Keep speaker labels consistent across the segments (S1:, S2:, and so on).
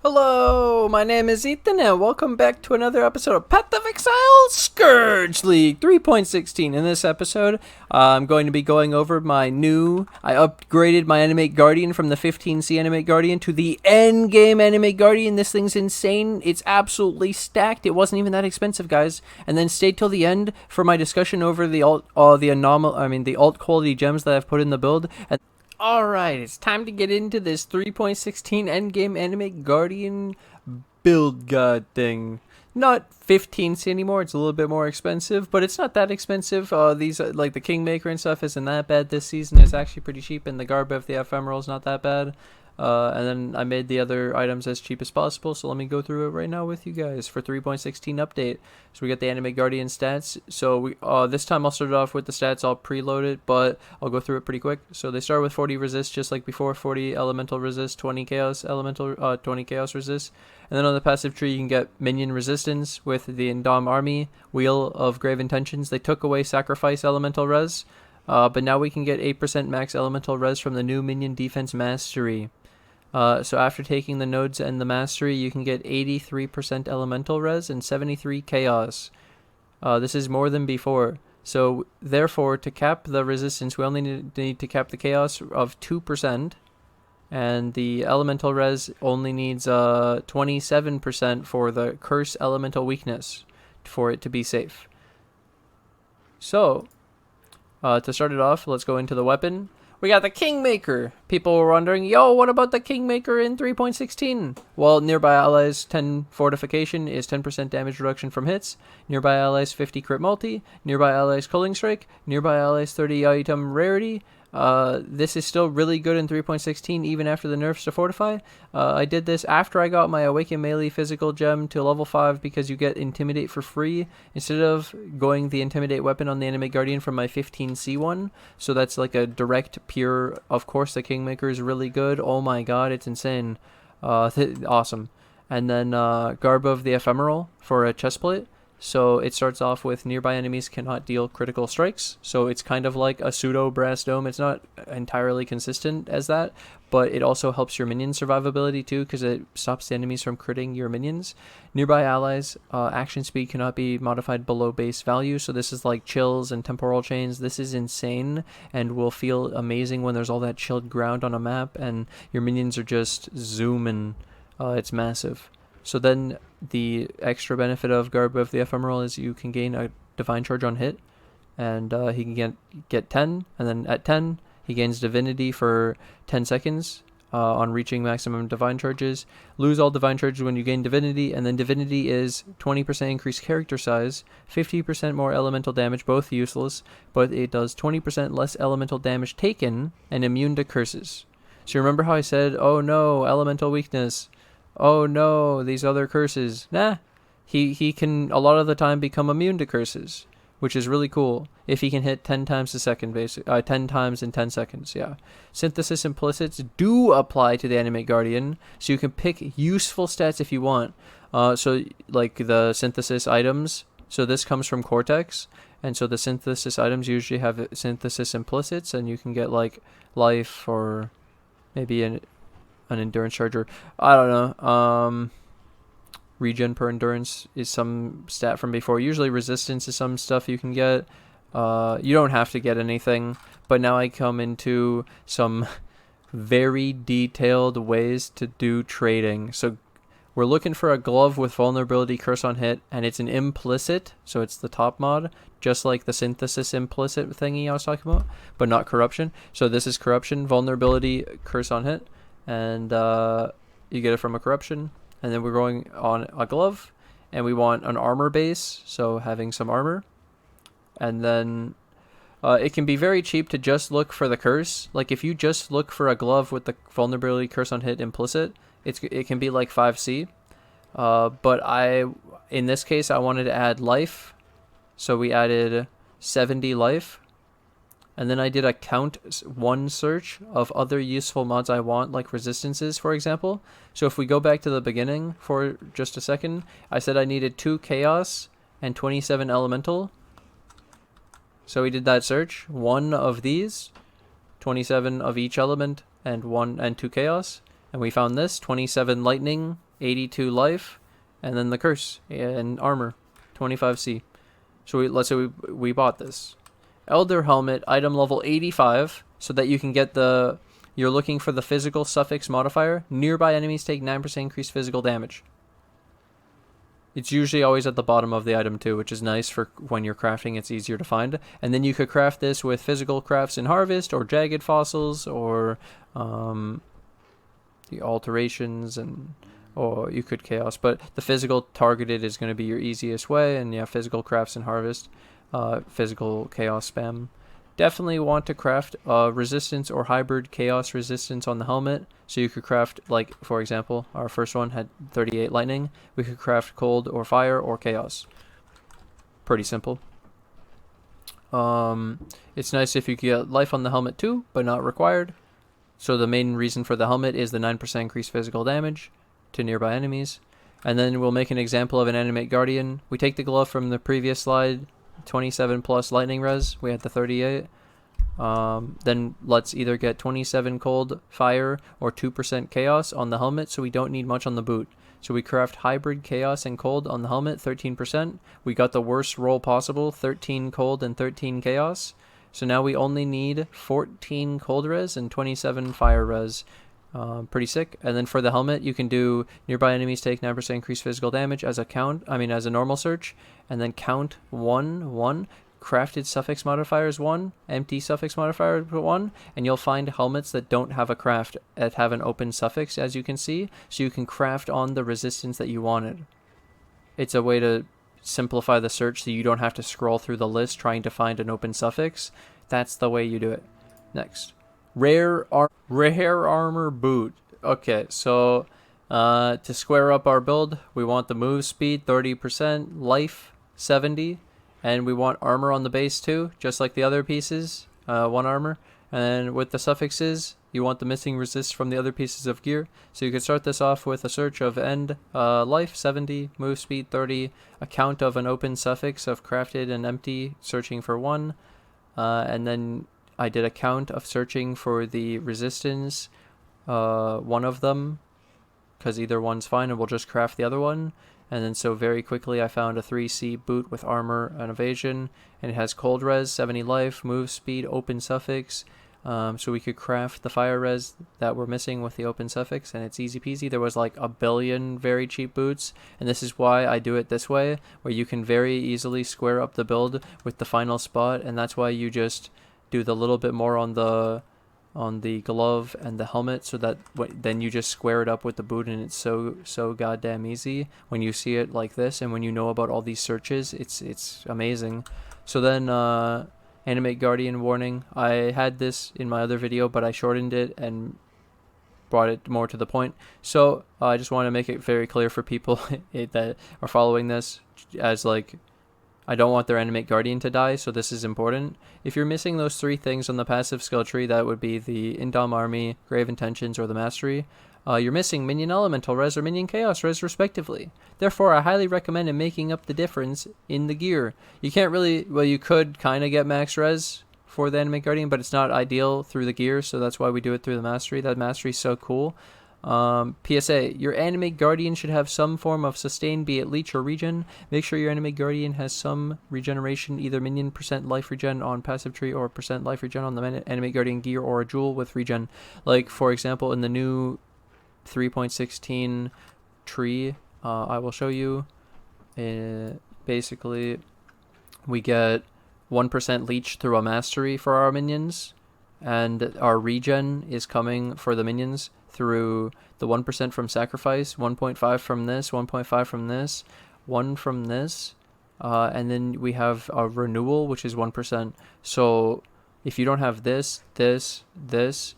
S1: Hello, my name is Ethan, and welcome back to another episode of Path of Exile Scourge League 3.16. In this episode, I'm going to be going over I upgraded my Animate Guardian from the 15C Animate Guardian to the endgame Animate Guardian. This thing's insane. It's absolutely stacked. It wasn't even that expensive, guys. And then stay till the end for my discussion over the alt quality gems that I've put in the build. Alright, it's time to get into this 3.16 endgame Animate Guardian build guide thing. Not 15C anymore, it's a little bit more expensive, but it's not that expensive. These, like the Kingmaker and stuff, isn't that bad this season. It's actually pretty cheap, and the Garb of the Ephemeral is not that bad. And then I made the other items as cheap as possible, so let me go through it right now with you guys for 3.16 update. So we got the Animate Guardian stats. So this time I'll start off with the stats all preloaded, but I'll go through it pretty quick. So they start with 40 resist, just like before, 40 elemental resist, 20 chaos elemental, 20 chaos resist. And then on the passive tree you can get minion resistance with the Indom army, Wheel of Grave Intentions. They took away sacrifice elemental res, but now we can get 8% max elemental res from the new minion defense mastery. So after taking the nodes and the mastery, you can get 83% elemental res and 73 chaos. This is more than before. So therefore, to cap the resistance, we only need to cap the chaos of 2%. And the elemental res only needs 27% for the curse elemental weakness for it to be safe. So, to start it off, let's go into the weapon. We got the Kingmaker. People were wondering, yo, what about the Kingmaker in 3.16? Well, nearby allies 10 fortification is 10% damage reduction from hits. Nearby allies 50 crit multi. Nearby allies culling strike. Nearby allies 30 item rarity. This is still really good in 3.16 even after the nerfs to fortify. I did this after I got my awaken melee physical gem to level 5 because you get intimidate for free instead of going the intimidate weapon on the Animate Guardian from my 15C one. So that's like a direct pure. Of course the Kingmaker is really good. Oh my god, it's insane. Awesome. And then Garb of the Ephemeral for a chestplate. So it starts off with nearby enemies cannot deal critical strikes. So it's kind of like a pseudo brass dome. It's not entirely consistent as that, but it also helps your minion survivability too because it stops the enemies from critting your minions. Nearby allies, action speed cannot be modified below base value. So this is like chills and temporal chains. This is insane and will feel amazing when there's all that chilled ground on a map and your minions are just zooming. It's massive. So then the extra benefit of Garb of the Ephemeral is you can gain a Divine Charge on hit, and he can get 10, and then at 10 he gains Divinity for 10 seconds on reaching maximum Divine Charges. Lose all Divine Charges when you gain Divinity, and then Divinity is 20% increased character size, 50% more elemental damage, both useless, but it does 20% less elemental damage taken, and immune to curses. So remember how I said, oh no, elemental weakness. Oh no, these other curses. Nah, he can a lot of the time become immune to curses, which is really cool. If he can hit 10 times a second, 10 times in 10 seconds, yeah. Synthesis implicits do apply to the Animate Guardian, so you can pick useful stats if you want. So like the synthesis items, so this comes from Cortex, and so the synthesis items usually have synthesis implicits, and you can get like life or maybe an endurance charger. I don't know. Regen per endurance is some stat from before. Usually resistance is some stuff you can get. You don't have to get anything, but now I come into some very detailed ways to do trading. So we're looking for a glove with vulnerability curse on hit, and it's an implicit, so it's the top mod, just like the synthesis implicit thingy I was talking about, but not corruption. So this is corruption, vulnerability, curse on hit. And you get it from a corruption, and then we're going on a glove, and we want an armor base, so having some armor, and then it can be very cheap to just look for the curse. Like if you just look for a glove with the vulnerability curse on hit implicit, it can be like 5C, but in this case I wanted to add life, so we added 70 life. And then I did a count 1 search of other useful mods I want, like resistances, for example. So if we go back to the beginning for just a second, I said I needed 2 chaos and 27 elemental. So we did that search, 1 of these, 27 of each element, and 2 chaos. And we found this, 27 lightning, 82 life, and then the curse and armor, 25C. So let's say we bought this. Elder Helmet, item level 85, so that you can get the... You're looking for the physical suffix modifier. Nearby enemies take 9% increased physical damage. It's usually always at the bottom of the item too, which is nice for when you're crafting. It's easier to find. And then you could craft this with physical crafts in Harvest, or Jagged Fossils, or the alterations, or you could Chaos. But the physical targeted is going to be your easiest way, and yeah, physical crafts in Harvest, physical Chaos spam. Definitely want to craft resistance or hybrid chaos resistance on the helmet. So you could craft, like, for example, our first one had 38 lightning. We could craft cold or fire or chaos. Pretty simple. It's nice if you get life on the helmet too, but not required. So the main reason for the helmet is the 9% increased physical damage to nearby enemies. And then we'll make an example of an Animate Guardian. We take the glove from the previous slide, 27 plus lightning res. We had the 38. Then let's either get 27 cold fire or 2% chaos on the helmet, so we don't need much on the boot. So we craft hybrid chaos and cold on the helmet, 13%. We got the worst roll possible, 13 cold and 13 chaos. So now we only need 14 cold res and 27 fire res. Pretty sick. And then for the helmet, you can do nearby enemies take 9% increased physical damage as a as a normal search, and then count 1, crafted suffix modifiers 1, empty suffix modifier 1, and you'll find helmets that don't have a craft that have an open suffix, as you can see, so you can craft on the resistance that you wanted. It's a way to simplify the search so you don't have to scroll through the list trying to find an open suffix. That's the way you do it. Next. Rare armor boot. Okay, so to square up our build, we want the move speed 30%, life 70, and we want armor on the base too, just like the other pieces, 1 armor. And with the suffixes, you want the missing resist from the other pieces of gear. So you could start this off with a search of end, life 70, move speed 30, a count of an open suffix of crafted and empty, searching for 1, and then I did a count of searching for the resistance, 1 of them, because either one's fine, and we'll just craft the other one. And then so very quickly I found a 3C boot with armor and evasion, and it has cold res, 70 life, move speed, open suffix. So we could craft the fire res that we're missing with the open suffix, and it's easy peasy. There was like a billion very cheap boots, and this is why I do it this way, where you can very easily square up the build with the final spot, and that's why you just do the little bit more on the glove and the helmet, so that then you just square it up with the boot, and it's so goddamn easy when you see it like this, and when you know about all these searches, it's amazing. So then Animate Guardian warning. I had this in my other video, but I shortened it and brought it more to the point. So I just want to make it very clear for people that are following this, as like, I don't want their Animate Guardian to die, so this is important. If you're missing those 3 things on the passive skill tree, that would be the Indom Army, Grave Intentions, or the Mastery. You're missing Minion Elemental Res or Minion Chaos Res, respectively. Therefore, I highly recommend making up the difference in the gear. You can't really, well, you could kind of get max res for the Animate Guardian, but it's not ideal through the gear, so that's why we do it through the Mastery. That Mastery is so cool. PSA, your Animate Guardian should have some form of sustain, be it leech or regen. Make sure your Animate Guardian has some regeneration, either minion % life regen on passive tree or % life regen on the Animate Guardian gear, or a jewel with regen. Like, for example, in the new 3.16 tree, I will show you, basically we get 1% leech through a Mastery for our minions, and our regen is coming for the minions through the 1% from sacrifice, 1.5 from this, 1.5 from this, 1 from this, and then we have a renewal, which is 1%. So if you don't have this,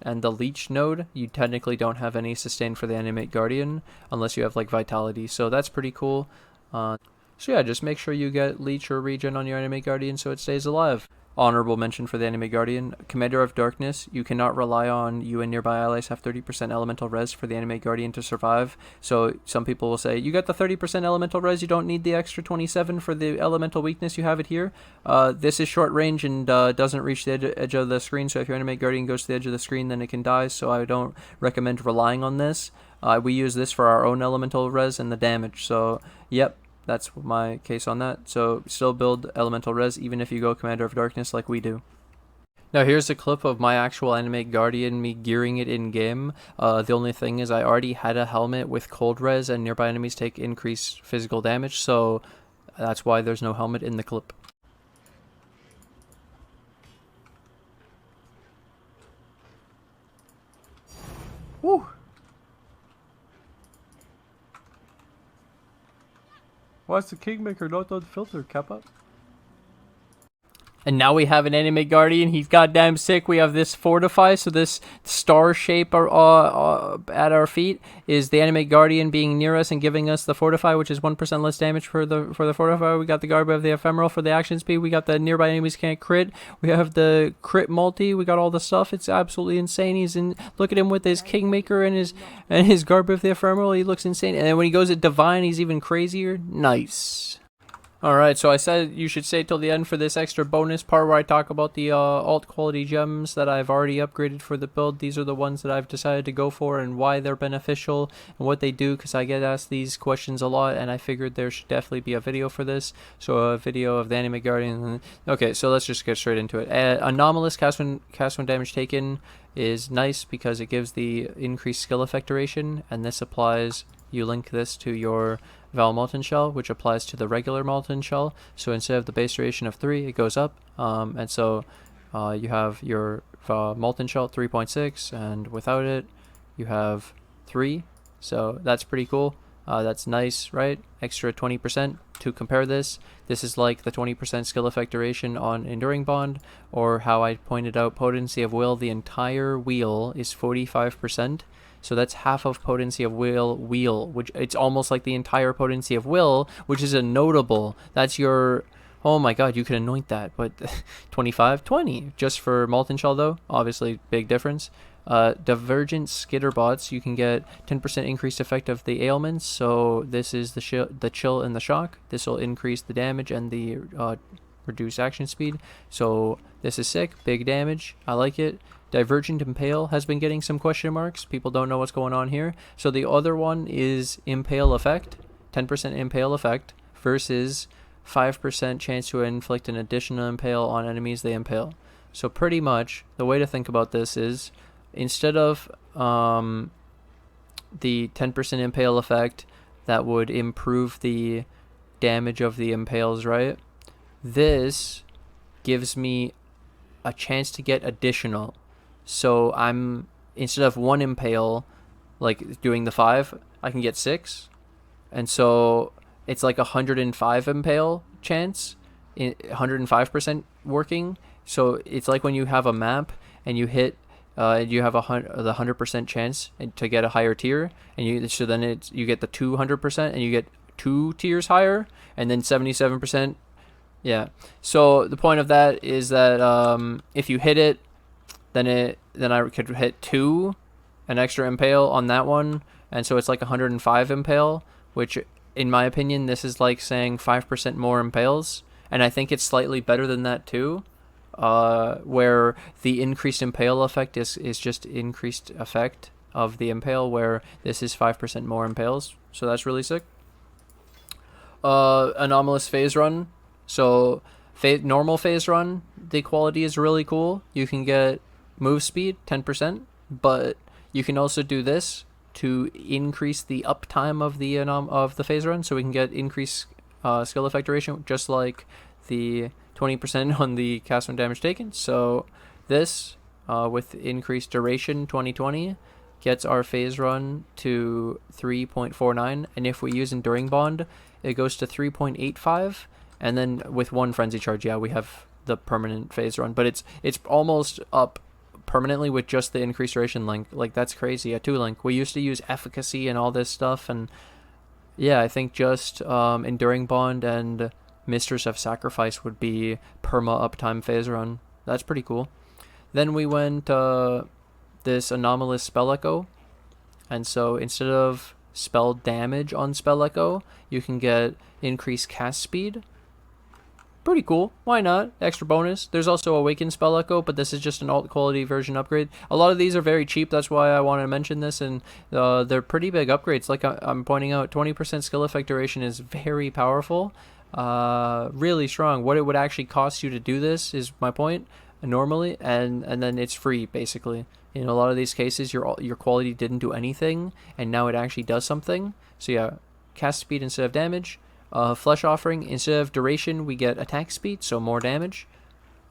S1: and the leech node, you technically don't have any sustain for the Animate Guardian, unless you have like Vitality. So that's pretty cool. So yeah, just make sure you get leech or regen on your Animate Guardian so it stays alive. Honorable mention for the Animate Guardian. Commander of Darkness, you cannot rely on you and nearby allies have 30% elemental res for the Animate Guardian to survive. So some people will say, you got the 30% elemental res, you don't need the extra 27 for the elemental weakness, you have it here. This is short range and doesn't reach the edge of the screen, so if your Animate Guardian goes to the edge of the screen, then it can die, so I don't recommend relying on this. We use this for our own elemental res and the damage. So, yep, that's my case on that. So, still build elemental res even if you go Commander of Darkness like we do. Now here's a clip of my actual Animate Guardian, me gearing it in-game. The only thing is I already had a helmet with cold res and nearby enemies take increased physical damage, so that's why there's no helmet in the clip. Woo! Why's the Kingmaker not on filter, Kappa? And now we have an Animate Guardian. He's goddamn sick. We have this Fortify. So this star shape at our feet is the Animate Guardian being near us and giving us the Fortify, which is 1% less damage for the Fortify. We got the Guard of the Ephemeral for the action speed. We got the nearby enemies can't crit. We have the crit multi. We got all the stuff. It's absolutely insane. He's in. Look at him with his Kingmaker and his Guard of the Ephemeral. He looks insane. And then when he goes at Divine, he's even crazier. Nice. Alright, so I said you should stay till the end for this extra bonus part where I talk about the alt quality gems that I've already upgraded for the build. These are the ones that I've decided to go for and why they're beneficial and what they do, because I get asked these questions a lot and I figured there should definitely be a video for this. So a video of the Animate Guardian. Okay, so let's just get straight into it. Anomalous cast when damage taken is nice because it gives the increased skill effect duration, and this applies, you link this to your Val Molten Shell, which applies to the regular Molten Shell. So instead of the base duration of 3, it goes up. And so you have your Molten Shell 3.6, and without it, you have 3. So that's pretty cool. That's nice, right? Extra 20%. To compare this is like the 20% skill effect duration on Enduring Bond, or how I pointed out Potency of Will. The entire wheel is 45%. So that's half of Potency of Will, which it's almost like the entire Potency of Will, which is a notable. That's your, oh my god, you could anoint that, but 25, 20, just for Molten Shell though, obviously big difference. Divergent Skitterbots, you can get 10% increased effect of the ailments, so this is the chill and the shock. This will increase the damage and the reduce action speed, so this is sick, big damage, I like it. Divergent Impale has been getting some question marks. People don't know what's going on here. So the other one is Impale Effect, 10% Impale Effect versus 5% chance to inflict an additional impale on enemies they impale. So pretty much the way to think about this is instead of the 10% Impale Effect that would improve the damage of the impales, right? This gives me a chance to get additional. So I'm, instead of 1 impale, like doing the 5, I can get 6. And so it's like 105 impale chance, 105% working. So it's like when you have a map and you hit, you have the 100% chance to get a higher tier, and so then you get the 200% and you get 2 tiers higher, and then 77%. Yeah. So the point of that is that if you hit it, then I could hit 2, an extra impale on that one, and so it's like 105 impale, which in my opinion this is like saying 5% more impales, and I think it's slightly better than that too, where the increased impale effect is just increased effect of the impale, where this is 5% more impales, so that's really sick. Anomalous phase run, so normal phase run, the quality is really cool. You can get move speed 10%, but you can also do this to increase the uptime of the phase run, so we can get increased skill effect duration, just like the 20% on the cast when damage taken. So this with increased duration 2020 gets our phase run to 3.49, and if we use Enduring Bond, it goes to 3.85, and then with 1 frenzy charge, yeah, we have the permanent phase run, but it's almost up permanently with just the increased duration link. Like, that's crazy. A 2 link. We used to use efficacy and all this stuff, and yeah, I think just Enduring Bond and Mistress of Sacrifice would be perma uptime phase run. That's pretty cool. Then we went this Anomalous Spell Echo, and so instead of spell damage on Spell Echo, you can get increased cast speed. pretty cool. Why not? Extra bonus. There's also Awaken Spell Echo, but this is just an alt quality version upgrade. A lot of these are very cheap. That's why I want to mention this, and they're pretty big upgrades. Like I'm pointing out, 20% skill effect duration is very powerful. Really strong. What it would actually cost you to do this is my point normally, and then it's free basically. In a lot of these cases, your quality didn't do anything, and now it actually does something. So yeah, cast speed instead of damage. Flesh Offering, instead of duration, we get attack speed, so more damage.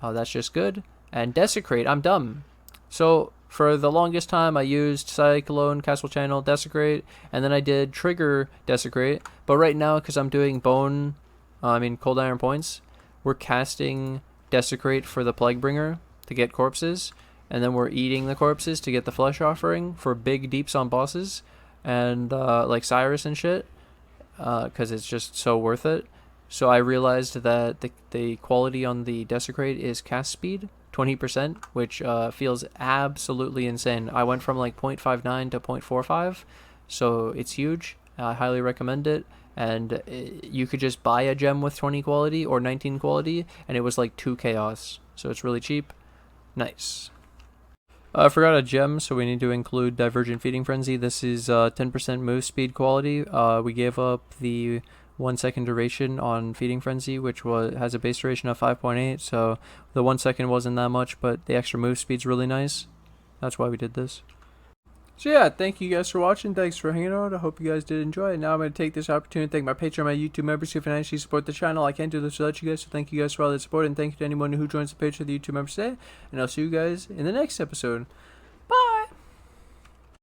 S1: That's just good. And Desecrate, I'm dumb. So for the longest time, I used Cyclone, Castle Channel, Desecrate, and then I did Trigger Desecrate. But right now, because I'm doing Cold Iron points, we're casting Desecrate for the Plaguebringer to get corpses, and then we're eating the corpses to get the Flesh Offering for big deeps on bosses, and like Cyrus and shit. Because it's just so worth it. So I realized that the quality on the Desecrate is cast speed, 20%, which feels absolutely insane. I went from like 0.59 to 0.45, so it's huge. I highly recommend it. And you could just buy a gem with 20 quality or 19 quality, and it was like 2 chaos. So it's really cheap. Nice. I forgot a gem, so we need to include Divergent Feeding Frenzy. This is 10% move speed quality. We gave up the 1 second duration on Feeding Frenzy, which has a base duration of 5.8, so the 1 second wasn't that much, but the extra move speed's really nice. That's why we did this. So yeah, thank you guys for watching. Thanks for hanging out. I hope you guys did enjoy it. Now I'm going to take this opportunity to thank my Patreon, my YouTube members who financially support the channel. I can't do this without you guys, so thank you guys for all the support, and thank you to anyone who joins the Patreon or the YouTube members today. And I'll see you guys in the next episode.